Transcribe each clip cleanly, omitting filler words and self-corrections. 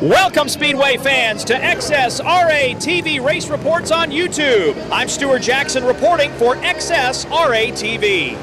Welcome, Speedway fans, to XSRA TV Race Reports on YouTube. I'm Stuart Jackson reporting for XSRA TV.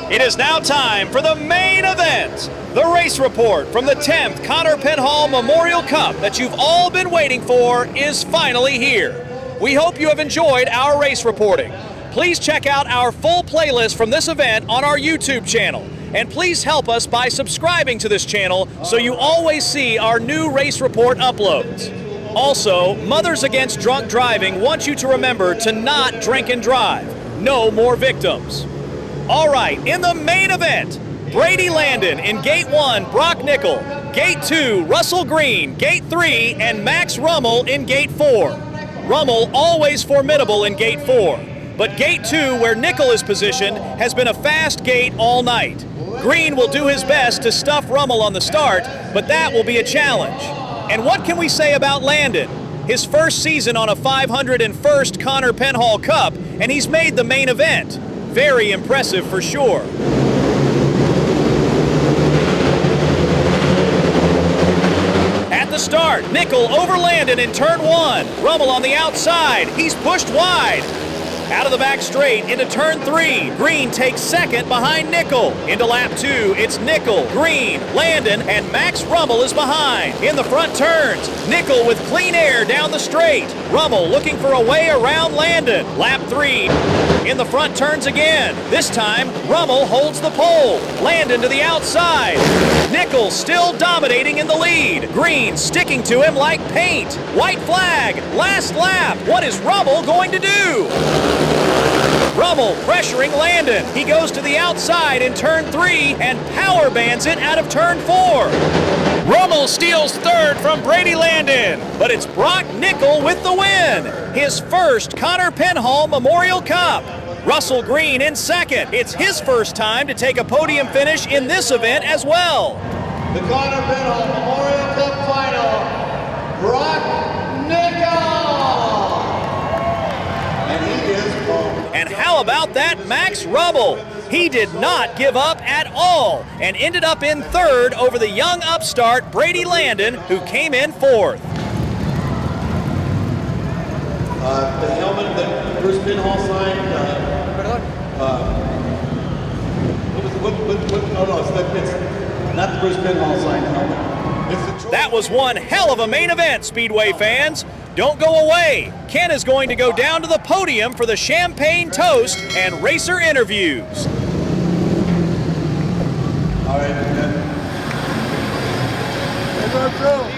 It is now time for the main event, the race report from the 10th Connor Penhall Memorial Cup that you've all been waiting for is finally here. We hope you have enjoyed our race reporting. Please check out our full playlist from this event on our YouTube channel. And please help us by subscribing to this channel so you always see our new race report uploads. Also, Mothers Against Drunk Driving want you to remember to not drink and drive. No more victims. All right, in the main event, Brady Landon in Gate 1, Broc Nicol. Gate 2, Russell Green. Gate 3, and Max Ruml in Gate 4. Ruml always formidable in Gate 4. But Gate 2, where Nicol is positioned, has been a fast gate all night. Green will do his best to stuff Ruml on the start, but that will be a challenge. And what can we say about Landon? His first season on a 501st Connor Penhall Cup, and he's made the main event. Very impressive for sure. At the start, Nicol over Landon in turn 1. Ruml on the outside, he's pushed wide. Out of the back straight into turn 3. Green takes second behind Nicol. Into lap 2, it's Nicol, Green, Landon, and Max Ruml is behind. In the front turns, Nicol with clean air down the straight. Ruml looking for a way around Landon. Lap 3. In the front turns again. This time, Ruml holds the pole. Landon to the outside. Nicol still dominating in the lead. Green sticking to him like paint. White flag, last lap. What is Ruml going to do? Ruml pressuring Landon. He goes to the outside in turn 3 and power bands it out of turn 4. Ruml steals third from Brady Landon, but it's Broc Nicol with the win. His first Connor Penhall Memorial Cup. Russell Green in second. It's his first time to take a podium finish in this event as well. The Connor Penhall Memorial Cup final, Broc Nicol. And he is home. And how about that Max Ruml? He did not give up at all and ended up in third over the young upstart Brady Landon, who came in fourth. The helmet that Bruce Penhall signed, it's not the Bruce Penhall signed helmet. That was one hell of a main event, Speedway fans. Don't go away. Ken is going to go down to the podium for the Champaign toast and racer interviews. All right, man. Let's go.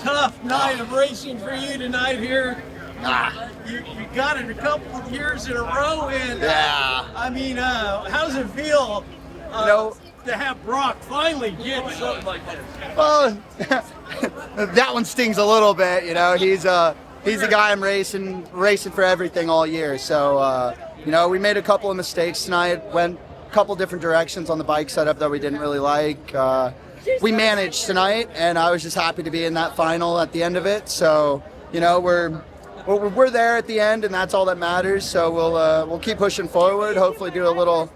Tough night of racing for you tonight here. You got it a couple of years in a row, and I mean, how does it feel to have Broc finally get something like this? Well, that one stings a little bit. You know, he's a guy I'm racing for everything all year. So you know, we made a couple of mistakes tonight. Went a couple different directions on the bike setup that we didn't really like. We managed tonight, and I was just happy to be in that final at the end of it. So, you know, we're there at the end, and that's all that matters. So we'll keep pushing forward. Hopefully, do a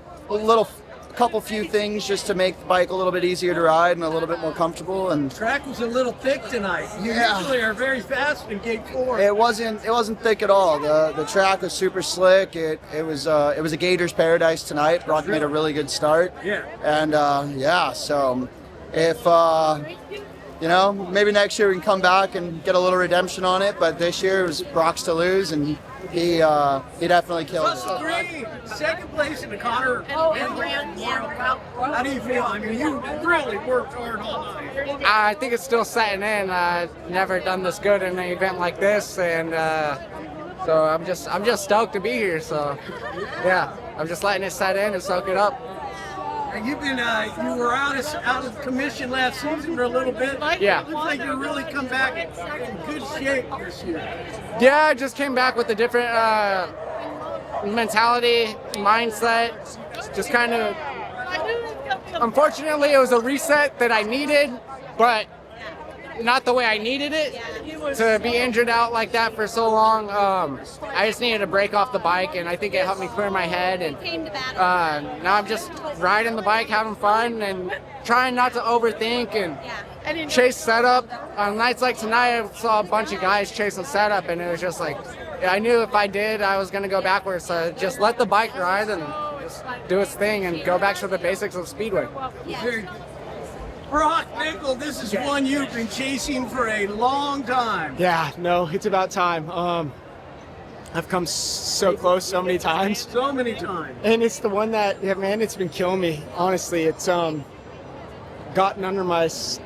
couple few things just to make the bike a little bit easier to ride and a little bit more comfortable. And the track was a little thick tonight. You usually are very fast in Gate 4. It wasn't thick at all. The track was super slick. It was a Gator's paradise tonight. Broc made a really good start. Yeah. And so if you know, maybe next year we can come back and get a little redemption on it. But this year it was Broc's to lose, and he definitely killed it. Russell Green, second place in the Connor Memorial Cup. How do you feel? I mean, you really worked hard all night. I think it's still setting in. I've never done this good in an event like this, and so I'm just stoked to be here. So yeah, I'm just letting it set in and soak it up. You've been you were out of commission last season for a little bit. Yeah. It looks like you really come back in good shape this year. Yeah, I just came back with a different mentality, mindset. Just kind of, unfortunately, it was a reset that I needed, but not the way I needed it. To be injured out like that for so long, I just needed a break off the bike, and I think it helped me clear my head. And now I'm just riding the bike, having fun, and trying not to overthink and chase setup. On nights like tonight, I saw a bunch of guys chasing setup, and it was just like, I knew if I did, I was going to go backwards. So just let the bike ride and just do its thing and go back to the basics of Speedway. Broc Nicol, this is one you've been chasing for a long time. Yeah, no, it's about time. I've come so close so many times. So many times. And it's the one that, yeah, man, it's been killing me. Honestly, it's gotten under my, it's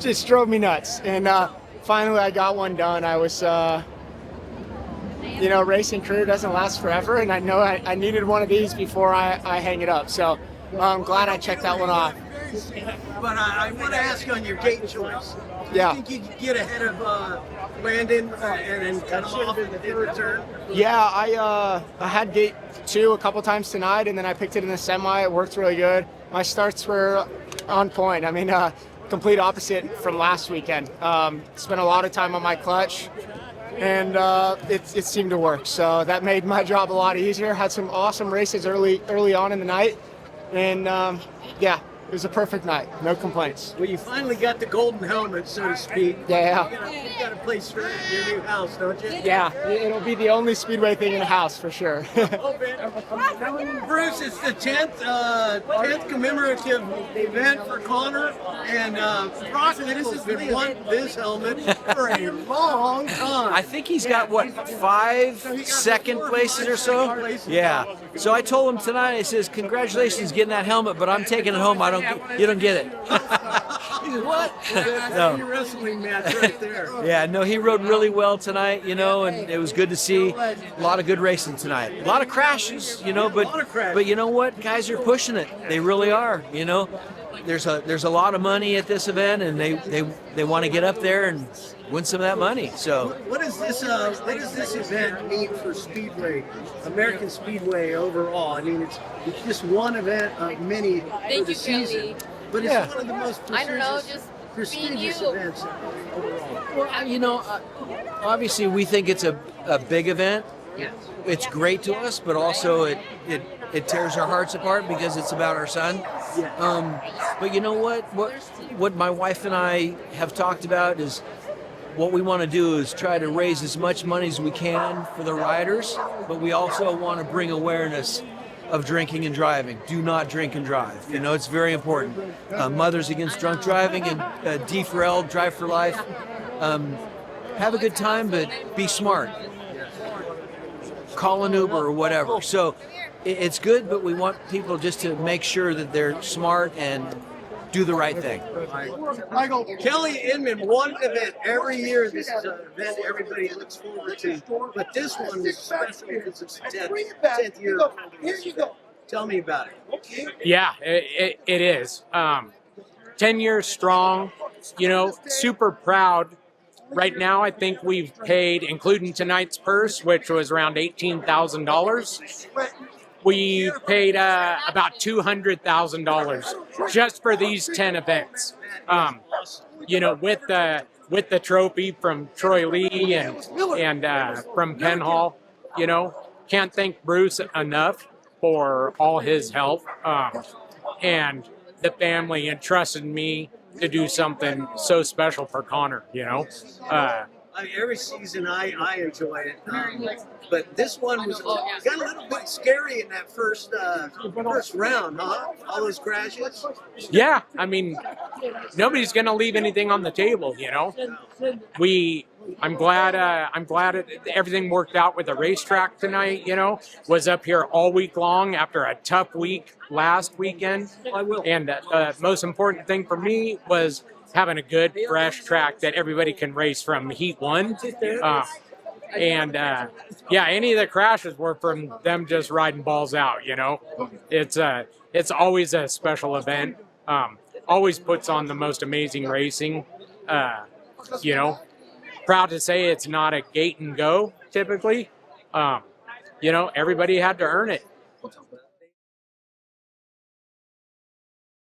just drove me nuts. And finally I got one done. I was, you know, racing career doesn't last forever, and I know I needed one of these before I hang it up. So I'm glad I checked that one off. But I want to ask you on your gate choice. Do you think you could get ahead of Landon and then cut him off in the return? Yeah, I had gate 2 a couple times tonight, and then I picked it in the semi. It worked really good. My starts were on point. I mean, complete opposite from last weekend. Spent a lot of time on my clutch, and it seemed to work. So that made my job a lot easier. Had some awesome races early on in the night, and yeah. It was a perfect night. No complaints. Well, you finally got the golden helmet, so to speak. Yeah. You got to play straight in your new house, don't you? Yeah. It'll be the only Speedway thing in the house for sure. Bruce, it's the 10th commemorative event for Connor, and Broc Nicol's been wanting this helmet for a long time. I think he's got, what, 5 second places or so? Yeah. So I told him tonight, I says, congratulations getting that helmet, but I'm taking it home. You don't get it. What? That's your wrestling match right there. Yeah, no, he rode really well tonight, you know, and it was good to see a lot of good racing tonight. A lot of crashes, you know, but you know what? Guys are pushing it. They really are, you know. There's a lot of money at this event, and they want to get up there and win some of that money. So what does this event mean for Speedway, American Speedway overall? I mean, it's just one event of many for the season, but it's one of the most prestigious events overall. Well, you know, obviously we think it's a big event. Yes. It's great to us, but also it tears our hearts apart because it's about our son. But you know what my wife and I have talked about is what we want to do is try to raise as much money as we can for the riders, but we also want to bring awareness of drinking and driving. Do not drink and drive. You know, it's very important. Mothers Against Drunk Driving and D4L, Drive for Life. Have a good time, but be smart. Call an Uber or whatever. So it's good, but we want people just to make sure that they're smart and do the right thing. Michael, Kelly Inman, one event every year. This is an event everybody looks forward to, but this one is special because it's the 10th year. Here you go. Tell me about it. Yeah, it is. 10 years strong, you know, super proud. Right now, I think we've paid, including tonight's purse, which was around $18,000. We paid about $200,000 just for these 10 events. You know, with the trophy from Troy Lee and from Penhall, you know, can't thank Bruce enough for all his help and the family entrusted me to do something so special for Connor, you know. Every season I enjoy it, but this one was got a little bit scary in that first round, huh? All those crashes. Yeah, I mean, nobody's gonna leave anything on the table, you know. I'm glad everything worked out with the racetrack tonight. You know, was up here all week long after a tough week last weekend, and the most important thing for me was having a good, fresh track that everybody can race from Heat 1. And yeah, any of the crashes were from them just riding balls out. It's always a special event. Always puts on the most amazing racing. Proud to say it's not a gate and go typically. Everybody had to earn it.